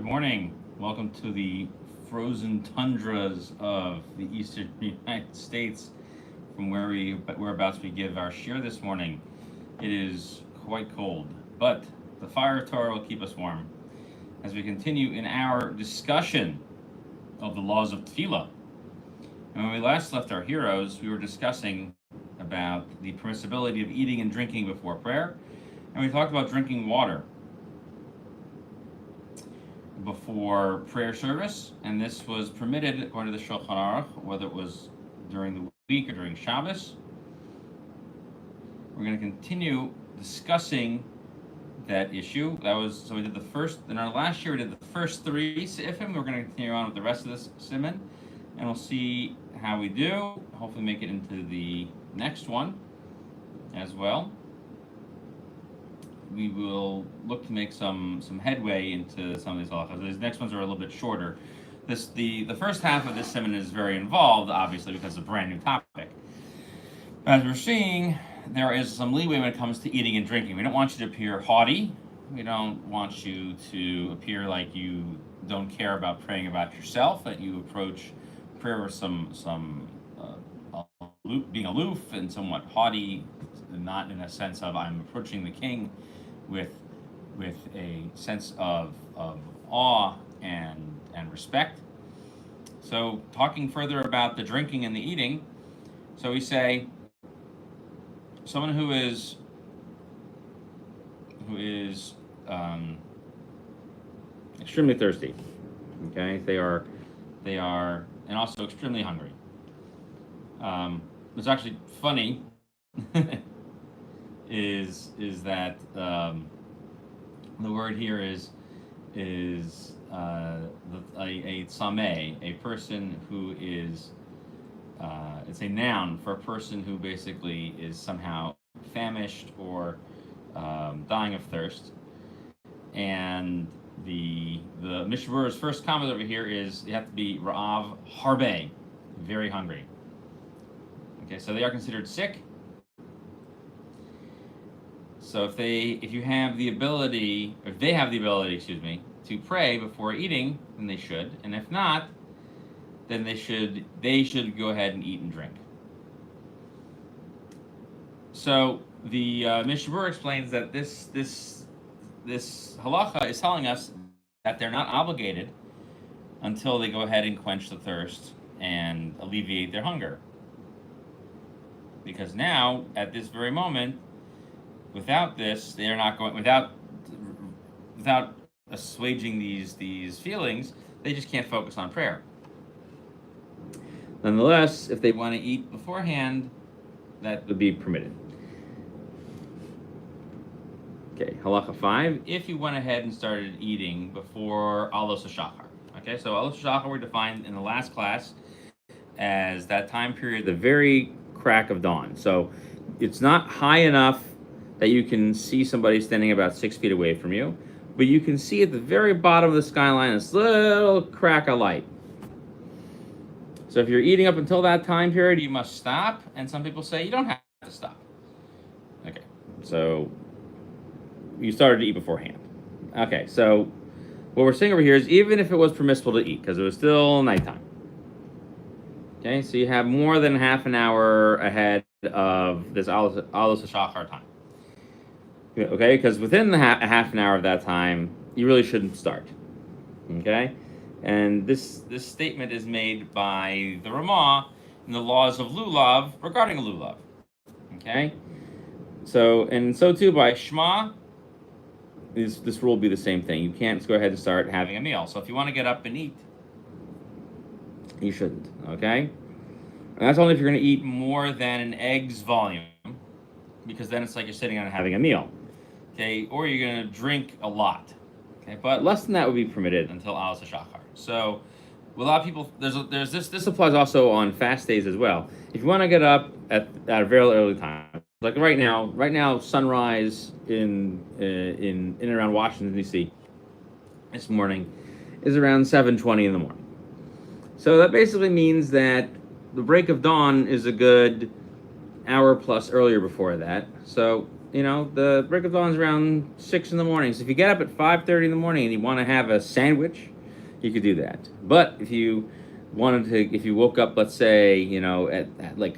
Good morning. Welcome to the frozen tundras of the eastern United States, from where whereabouts we give our shir this morning. It is quite cold, but the fire of Torah will keep us warm as we continue in our discussion of the laws of tefillah. And when we last left our heroes, we were discussing about the permissibility of eating and drinking before prayer, and we talked about drinking water before prayer service, and this was permitted according to the Shulchan Aruch, whether it was during the week or during Shabbos. We're going to continue discussing that issue. So we did the first, in our last year we did the first three Seifim. We're going to continue on with the rest of this Siman, and we'll see how we do. Hopefully make it into the next one as well. We will look to make some headway into some of these halachas. These next ones are a little bit shorter. The first half of this Siman is very involved, obviously, because it's a brand new topic. As we're seeing, there is some leeway when it comes to eating and drinking. We don't want you to appear haughty. We don't want you to appear like you don't care about praying about yourself, that you approach prayer with being aloof and somewhat haughty, not in a sense of I'm approaching the king with a sense of awe and respect. So talking further about the drinking and the eating, so we say someone who is extremely thirsty, okay? They are and also extremely hungry. It's actually funny is that the word here is a tzameh, a person who is it's a noun for a person who basically is somehow famished or dying of thirst. And the Mishnah Berurah's first comment over here is you have to be ra'av harbe, very hungry. Okay, so they are considered sick. So if they have the ability, to pray before eating, then they should. And if not, then they should go ahead and eat and drink. So the Mishnah Berurah explains that this halacha is telling us that they're not obligated until they go ahead and quench the thirst and alleviate their hunger. Because now, at this very moment, without this, they are not going, without assuaging these feelings, they just can't focus on prayer. Nonetheless, if they want to eat beforehand, that would be permitted. Okay, halacha 5. If you went ahead and started eating before alos hashachar. Okay, so alos hashachar were defined in the last class as that time period, the very crack of dawn. So it's not high enough that you can see somebody standing about 6 feet away from you, but you can see at the very bottom of the skyline this little crack of light. So if you're eating up until that time period, you must stop, and some people say you don't have to stop. Okay, so you started to eat beforehand. Okay, so what we're saying over here is even if it was permissible to eat, because it was still nighttime. Okay, so you have more than half an hour ahead of this alos hashachar time. Okay, because within the half an hour of that time, you really shouldn't start. Okay, and this statement is made by the Ramah in the laws of lulav regarding lulav. Okay, so too by Shema, this rule will be the same thing. You can't just go ahead and start having a meal. So if you want to get up and eat, you shouldn't. Okay, and that's only if you're going to eat more than an egg's volume, because then it's like you're sitting down and having a meal. Okay, or you're going to drink a lot. Okay, but less than that would be permitted until alos hashachar. So, a lot of people, there's this applies also on fast days as well. If you want to get up at a very early time, like right now, sunrise in and around Washington D.C. this morning is around 7:20 in the morning. So that basically means that the break of dawn is a good hour plus earlier before that. So the break of dawn is around 6 in the morning. So if you get up at 5:30 in the morning and you want to have a sandwich, you could do that. But if you woke up, let's say,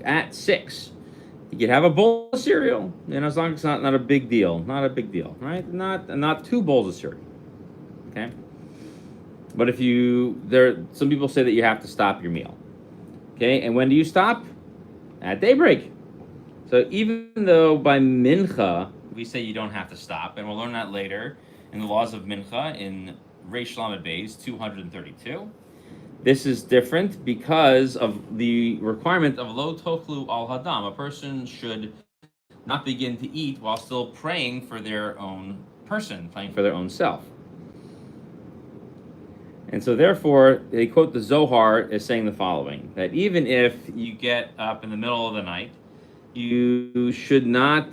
at 6, you could have a bowl of cereal. As long as it's not a big deal, right? Not 2 bowls of cereal. Okay. But some people say that you have to stop your meal. Okay, and when do you stop? At daybreak. So even though by mincha we say you don't have to stop, and we'll learn that later in the laws of mincha in Reish Lamed Beis 232. This is different because of the requirement of lo tochlu al hadam. A person should not begin to eat while still praying for their own person, praying for their own self. And so therefore, they quote the Zohar as saying the following, that even if you get up in the middle of the night, you should not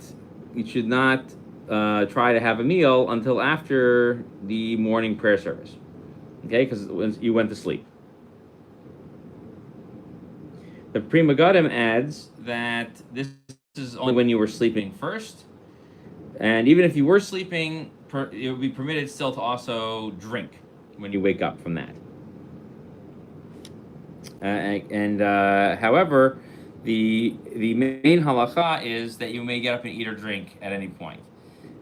try to have a meal until after the morning prayer service, okay, because you went to sleep. The Pri Megadim adds that this is only when you were sleeping first, and even if you were sleeping, it would be permitted still to also drink when you wake up from that. However, the main halacha is that you may get up and eat or drink at any point.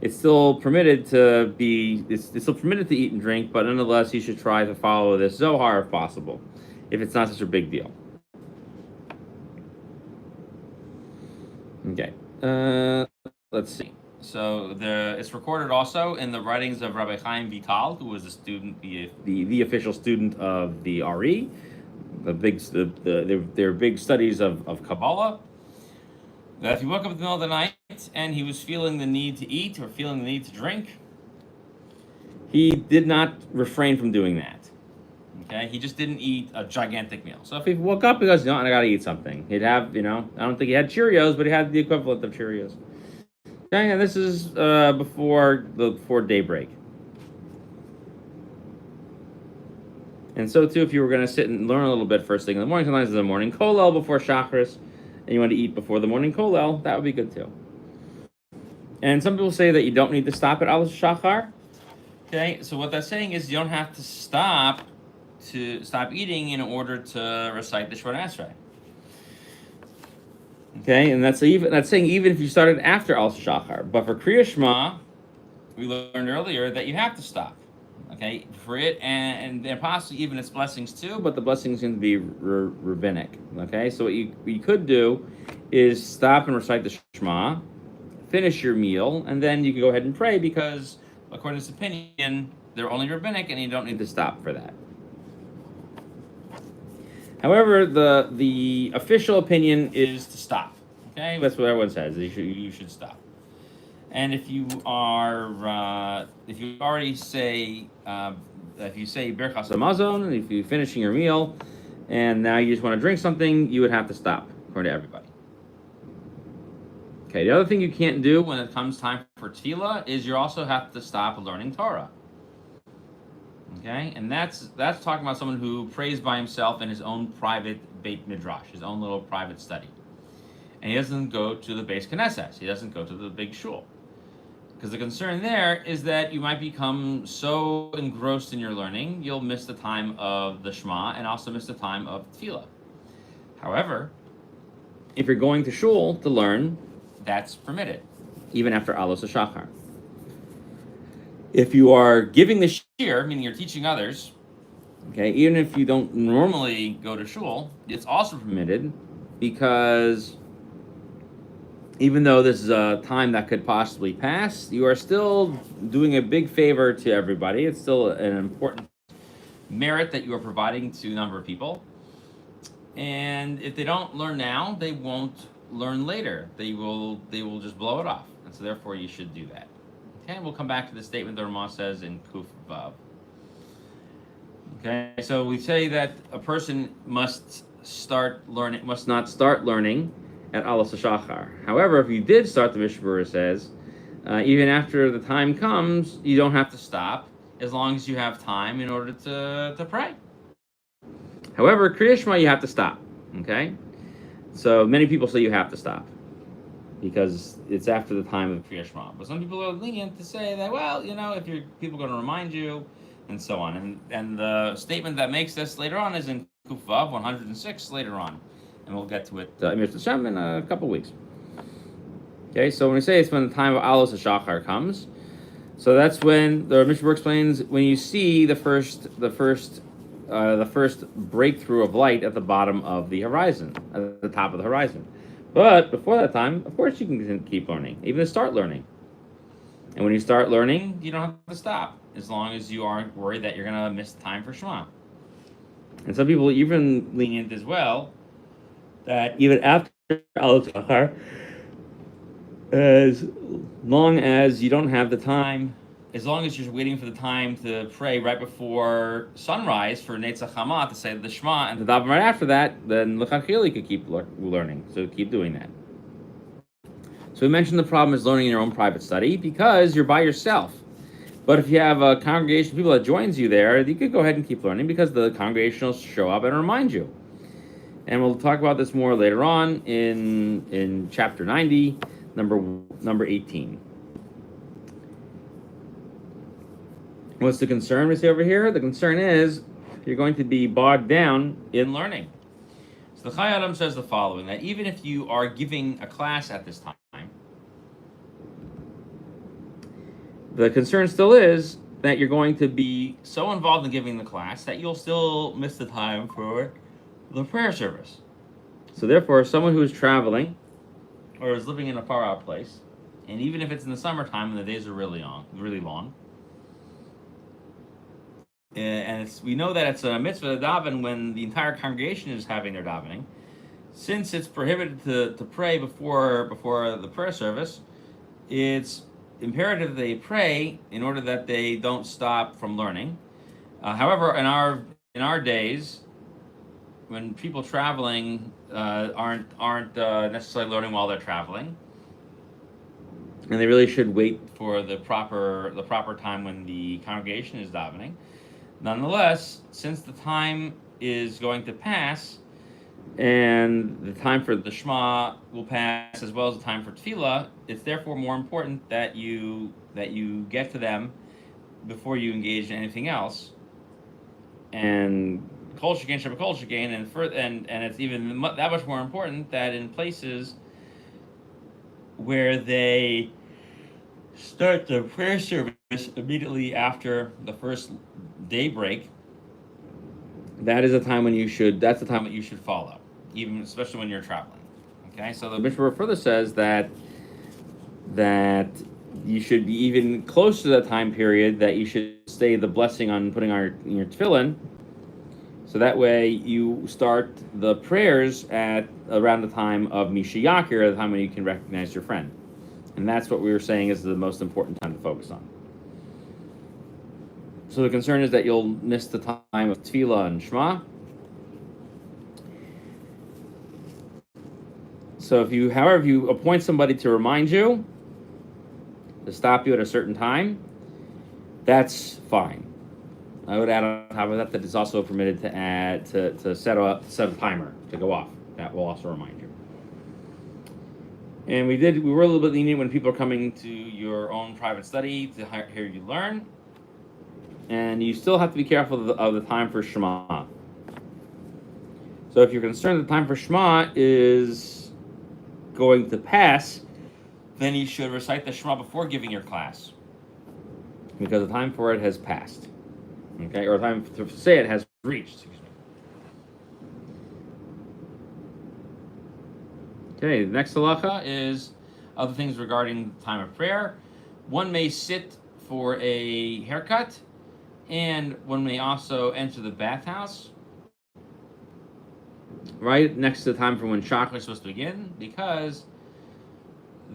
It's still permitted to eat and drink, but nonetheless, you should try to follow this Zohar if possible, if it's not such a big deal. Okay, let's see. So it's recorded also in the writings of Rabbi Chaim Vital, who was a student, the official student of the Ari, their big studies of Kabbalah. That if he woke up in the middle of the night and he was feeling the need to eat or feeling the need to drink, he did not refrain from doing that. Okay, he just didn't eat a gigantic meal. So if he woke up, he goes, "No, I got to eat something." He'd have, I don't think he had Cheerios, but he had the equivalent of Cheerios. Okay, and this is before daybreak. And so too, if you were going to sit and learn a little bit first thing in the morning, sometimes in the morning kollel before Shacharis, and you want to eat before the morning kollel, that would be good too. And some people say that you don't need to stop at Alas Shachar. Okay, so what that's saying is you don't have to stop eating in order to recite the Shemona Esrei. Okay, and that's saying even if you started after Al Shachar. But for Kriya Shema, we learned earlier that you have to stop. Okay, for it and possibly even its blessings too, but the blessings going to be rabbinic. Okay, so what you could do is stop and recite the Shema, finish your meal, and then you can go ahead and pray because according to this opinion, they're only rabbinic and you don't need to stop for that. However, the official opinion is to stop. Okay, that's what everyone says. You should stop. And if you already say if you say Berchas Hamazon, and if you're finishing your meal, and now you just want to drink something, you would have to stop, according to everybody. Okay, the other thing you can't do when it comes time for tefillah is you also have to stop learning Torah. Okay, and that's talking about someone who prays by himself in his own private Beit Midrash, his own little private study. And he doesn't go to the Beis Knesset. He doesn't go to the big shul. Because the concern there is that you might become so engrossed in your learning, you'll miss the time of the Shema and also miss the time of tefillah. However, if you're going to shul to learn, that's permitted, even after Alos HaShachar. If you are giving the shir, meaning you're teaching others, okay, even if you don't normally go to shul, it's also permitted because even though this is a time that could possibly pass, you are still doing a big favor to everybody. It's still an important merit that you are providing to a number of people. And if they don't learn now, they won't learn later. They will just blow it off. And so therefore you should do that. Okay, and we'll come back to the statement that Ramah says in Kuf Vav. Okay, so we say that a person must not start learning at Alos HaShachar. However, if you did start, the Mishnah Berurah says, even after the time comes, you don't have to stop as long as you have time in order to pray. However, Kriya Shema, you have to stop. Okay? So many people say you have to stop. because it's after the time of Kriya Shema. But some people are lenient to say that, well, if people are going to remind you, and so on. And the statement that makes this later on is in Kufav 106 later on, and we'll get to it in a couple weeks. Okay, so when we say it's when the time of Alos HaShachar comes, so that's when the Mishnah Berurah explains when you see the first breakthrough of light at the bottom of the horizon, at the top of the horizon. But before that time, of course, you can keep learning, even to start learning. And when you start learning, you don't have to stop, as long as you aren't worried that you're going to miss time for Shema. And some people even lenient as well, that even after Al Zachar, as long as you don't have the time, as long as you're waiting for the time to pray right before sunrise for Netzach Hama to say the Shema and to daven right after that, then l'chachila you could keep learning. So keep doing that. So we mentioned the problem is learning in your own private study because you're by yourself. But if you have a congregation of people that joins you there, you could go ahead and keep learning because the congregation will show up and remind you. And we'll talk about this more later on in chapter 90, number 18. What's the concern we see over here? The concern is you're going to be bogged down in learning. So the Chai Adam says the following, that even if you are giving a class at this time, the concern still is that you're going to be so involved in giving the class that you'll still miss the time for the prayer service. So therefore, someone who is traveling or is living in a far out place, and even if it's in the summertime and the days are really long, and we know that it's a mitzvah to daven when the entire congregation is having their davening, since it's prohibited to pray before the prayer service, it's imperative they pray in order that they don't stop from learning. However, in our days, when people traveling aren't necessarily learning while they're traveling, and they really should wait for the proper time when the congregation is davening. Nonetheless, since the time is going to pass, and the time for the Shema will pass as well as the time for Tefillah, it's therefore more important that you get to them before you engage in anything else. And Kol Shekain Shabbat Kol Shekain, and it's even that much more important that in places where they start the prayer service immediately after the first daybreak, that's the time that you should follow, even especially when you're traveling. Okay, so the Mishnah Berurah further says that you should be even close to the time period that you should say the blessing on putting on your tefillin, so that way you start the prayers at around the time of Misha Yakir, the time when you can recognize your friend. And that's what we were saying is the most important time to focus on. So the concern is that you'll miss the time of Tefillah and Shema. So if you appoint somebody to remind you, to stop you at a certain time, that's fine. I would add on top of that it's also permitted to set a timer to go off. That will also remind you. And we were a little bit lenient when people are coming to your own private study to hear you learn. And you still have to be careful of the time for Shema. So if you're concerned the time for Shema is going to pass, then you should recite the Shema before giving your class, because the time for it has passed. Okay, or the time to say it has reached. Excuse me. Okay, the next halacha is other things regarding time of prayer. One may sit for a haircut, and one may also enter the bathhouse right next to the time for when Shachar is supposed to begin, because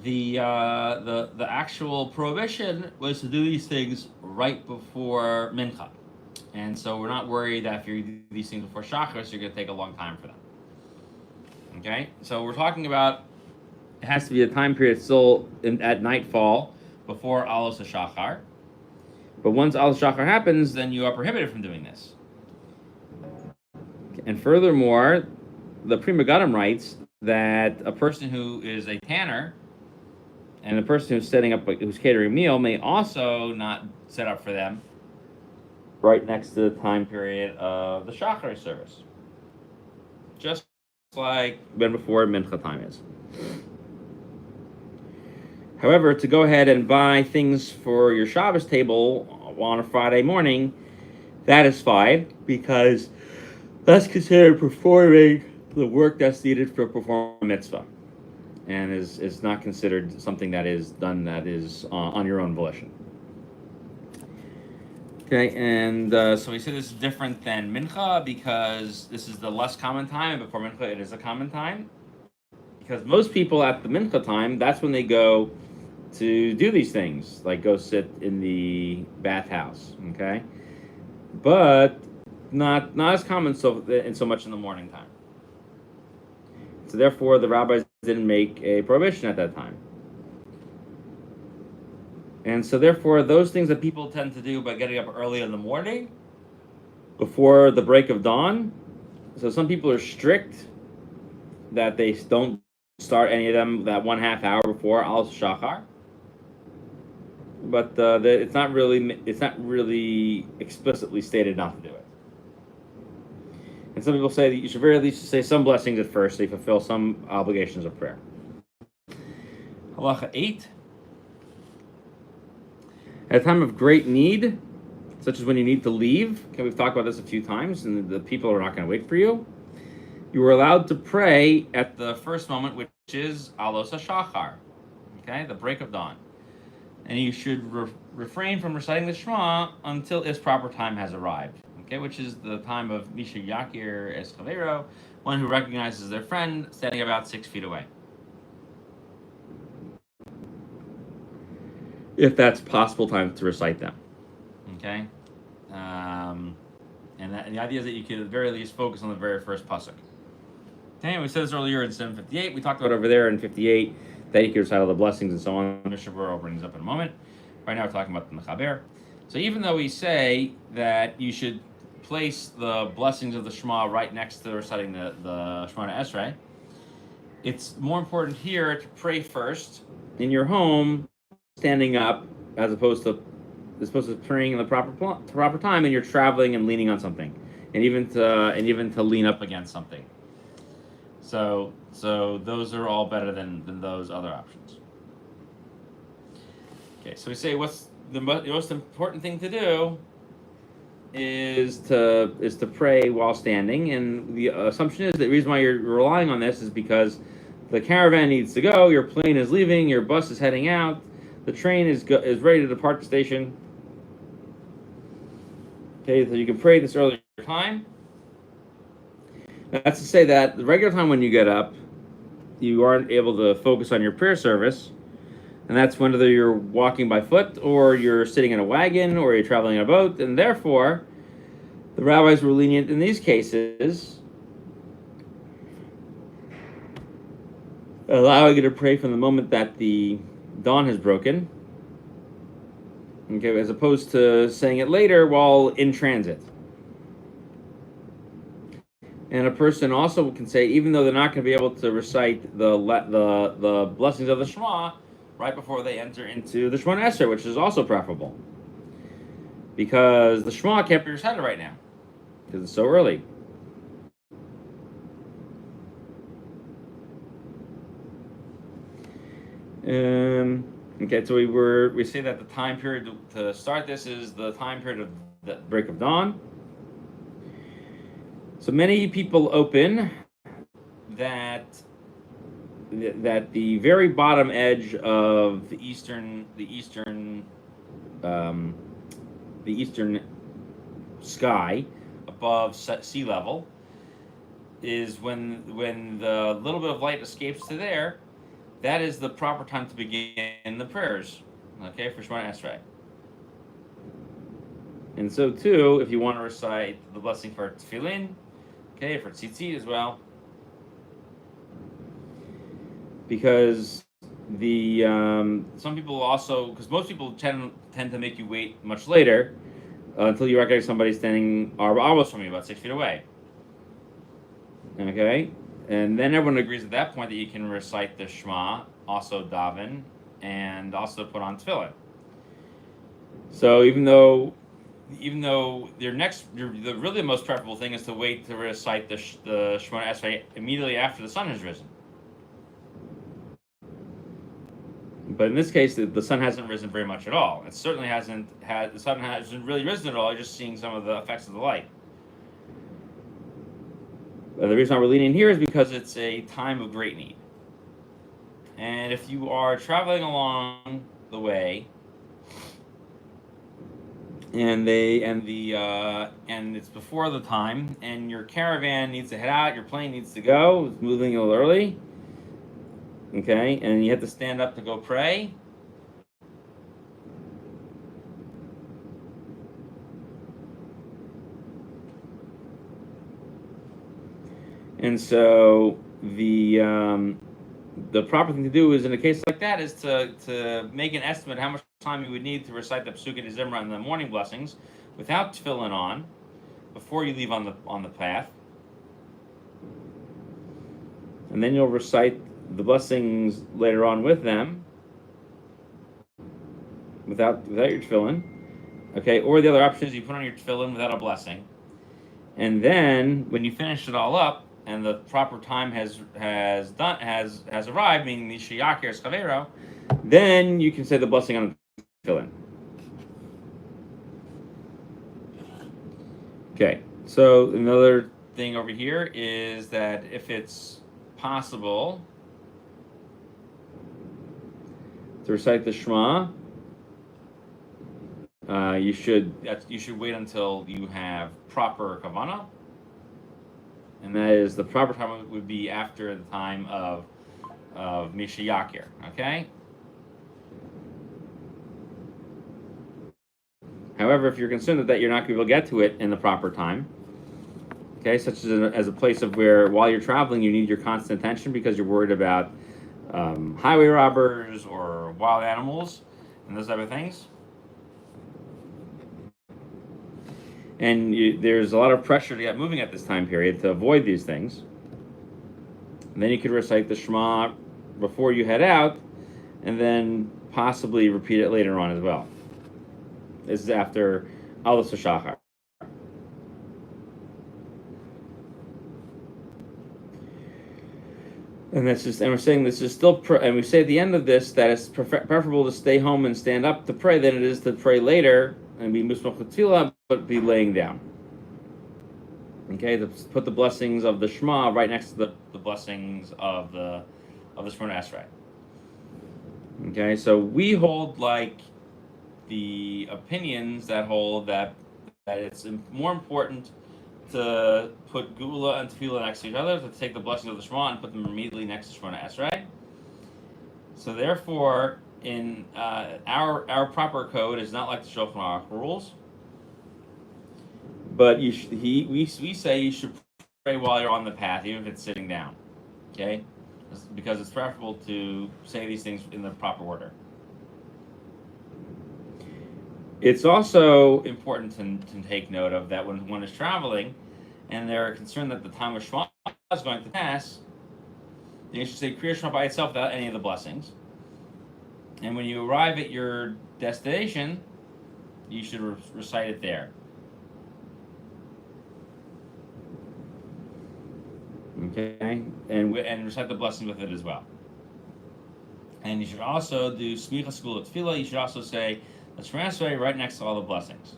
the actual prohibition was to do these things right before Mincha. And so we're not worried that if you do these things before Shachar, you're going to take a long time for them. Okay, so we're talking about it has to be a time period still at nightfall before Alos HaShachar. But once Alos HaShachar happens, then you are prohibited from doing this. And furthermore, the Pri Megadim writes that a person who is a tanner And the person who's catering a meal may also not set up for them right next to the time period of the Shachar service. Just like when before Mincha time is. However, to go ahead and buy things for your Shabbos table on a Friday morning, that is fine, because that's considered performing the work that's needed for performing a mitzvah, and is not considered something that is done that is on your own volition. Okay, and so we say this is different than Mincha because this is the less common time. Before Mincha, it is a common time. Because most people at the Mincha time, that's when they go to do these things, like go sit in the bathhouse, okay? But not as common so much in the morning time. So therefore, the rabbis didn't make a prohibition at that time. And so therefore, those things that people tend to do by getting up early in the morning, before the break of dawn, so some people are strict that they don't start any of them that 1/2 hour before Al Shachar. But it's not really explicitly stated not to do it. And some people say that you should very least say some blessings at first, so you fulfill some obligations of prayer. Halacha 8. At a time of great need, such as when you need to leave, okay, we've talked about this a few times, and the people are not going to wait for you. You are allowed to pray at the first moment, which is Alos HaShachar, okay, the break of dawn. And you should refrain from reciting the Shema until its proper time has arrived, okay, which is the time of Misha Yakir Es Chavero, one who recognizes their friend standing about 6 feet away. If that's possible time to recite them, okay? And the idea is that you could at the very least focus on the very first pasuk. Okay, we said this earlier in 758. We talked about over there in 58 that you could recite all the blessings and so on. Mishnah Berurah brings up in a moment. Right now we're talking about the Mechaber. So even though we say that you should place the blessings of the Shema right next to reciting the Shemona Esrei, it's more important here to pray first in your home, standing up, as opposed to praying in the proper time, and you're traveling and leaning on something, and even to lean up against something. So those are all better than those other options. Okay, so we say what's the most important thing to do is to pray while standing, and the assumption is that the reason why you're relying on this is because the caravan needs to go, your plane is leaving, your bus is heading out, the train is ready to depart the station. Okay, so you can pray this earlier time. That's to say that the regular time when you get up, you aren't able to focus on your prayer service, and that's whether you're walking by foot or you're sitting in a wagon or you're traveling in a boat, and therefore the rabbis were lenient in these cases, allowing you to pray from the moment that the dawn has broken, okay, as opposed to saying it later while in transit. And a person also can say, even though they're not going to be able to recite the blessings of the Shema right before they enter into the Shemona Esrei, which is also preferable, because the Shema can't be recited right now because it's so early. Okay, so we say that the time period to start this is the time period of the break of dawn. So many people open that the very bottom edge of the eastern sky above sea level is when the little bit of light escapes to there. That is the proper time to begin the prayers, okay, for Shemona Esrei. And so too, if you want to recite the blessing for tefillin, okay, for tzitzit as well, because the some people also, because most people tend to make you wait much later until you recognize somebody standing almost from you, about 6 feet away. Okay, and then everyone agrees at that point that you can recite the Shema, also daven, and also put on tefillin. So even though the really most preferable thing is to wait to recite the Shemona Esrei immediately after the sun has risen. But in this case, the sun hasn't risen very much at all. It certainly the sun hasn't really risen at all. You're just seeing some of the effects of the light. But the reason why we're leaning here is because it's a time of great need. And if you are traveling along the way, and it's before the time, and your caravan needs to head out, your plane needs to go, it's moving a little early, okay, and you have to stand up to go pray. And so the proper thing to do is, in a case like that, is to make an estimate how much time you would need to recite the Pesukei Zimra and the morning blessings without tefillin on before you leave on the path, and then you'll recite the blessings later on with them without your tefillin. Okay, or the other option is you put on your tefillin without a blessing, and then when you finish it all up and the proper time has arrived, meaning the Shiyakir Skavero, then you can say the blessing on the tefillin. Okay, so another thing over here is that if it's possible to recite the Shema, you should wait until you have proper kavanah, and that is the proper time would be after the time of Mishayakir. Okay. However, if you're concerned that you're not going to be able to get to it in the proper time, okay, such as a place of where while you're traveling you need your constant attention because you're worried about highway robbers or wild animals and those type of things, and there's a lot of pressure to get moving at this time period to avoid these things, and then you could recite the Shema before you head out, and then possibly repeat it later on as well. This is after Alos HaShachar. And we're saying this is still, and we say at the end of this that it's preferable to stay home and stand up to pray than it is to pray later and be musmach tefillah, but be laying down. Okay, to put the blessings of the Shema right next to the blessings of the Shemona Esrei. Okay, so we hold like the opinions that hold that it's more important to put Gula and Tefillah next to each other, to take the blessings of the Shema and put them immediately next to Shemona Esrei. So therefore, in our proper code is not like the Shulchan Aruch rules, but we say you should pray while you're on the path, even if it's sitting down. Okay, because it's preferable to say these things in the proper order. It's also important to take note of that when one is traveling and they're concerned that the time of Shema is going to pass, then you should say Kriya Shema by itself without any of the blessings. And when you arrive at your destination, you should recite it there. Okay, and recite the blessings with it as well. And you should also do Smichas Gula Tefillah. You should also say the Shemona Esrei right next to all the blessings.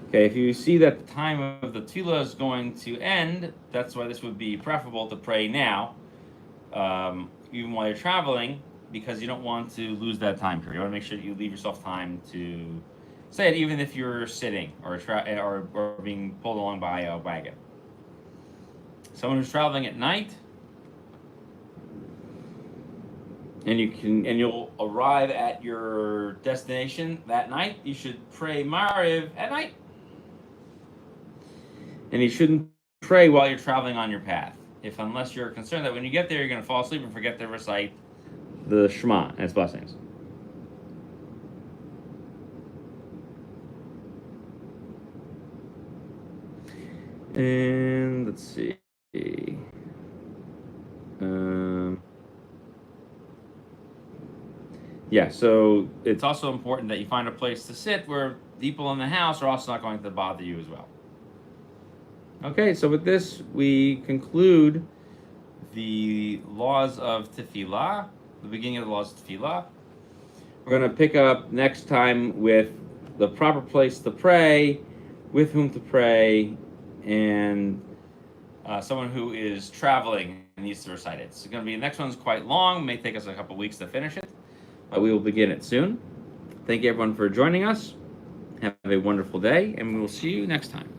Okay, if you see that the time of the tefillah is going to end, that's why this would be preferable to pray now, even while you're traveling, because you don't want to lose that time period. You want to make sure that you leave yourself time to say it, even if you're sitting or being pulled along by a wagon. Someone who's traveling at night, and you'll arrive at your destination that night, you should pray Mariv at night. And you shouldn't pray while you're traveling on your path, unless you're concerned that when you get there you're going to fall asleep and forget to recite the Shema and its blessings. And let's see. Yeah, so it's also important that you find a place to sit where people in the house are also not going to bother you as well. Okay, so with this, we conclude the laws of tefillah, the beginning of the laws of tefillah. We're going to pick up next time with the proper place to pray, with whom to pray, and someone who is traveling and needs to recite it. It's going to be, the next one's quite long, may take us a couple weeks to finish it, but we will begin it soon. Thank you everyone for joining us. Have a wonderful day, and we will see you next time.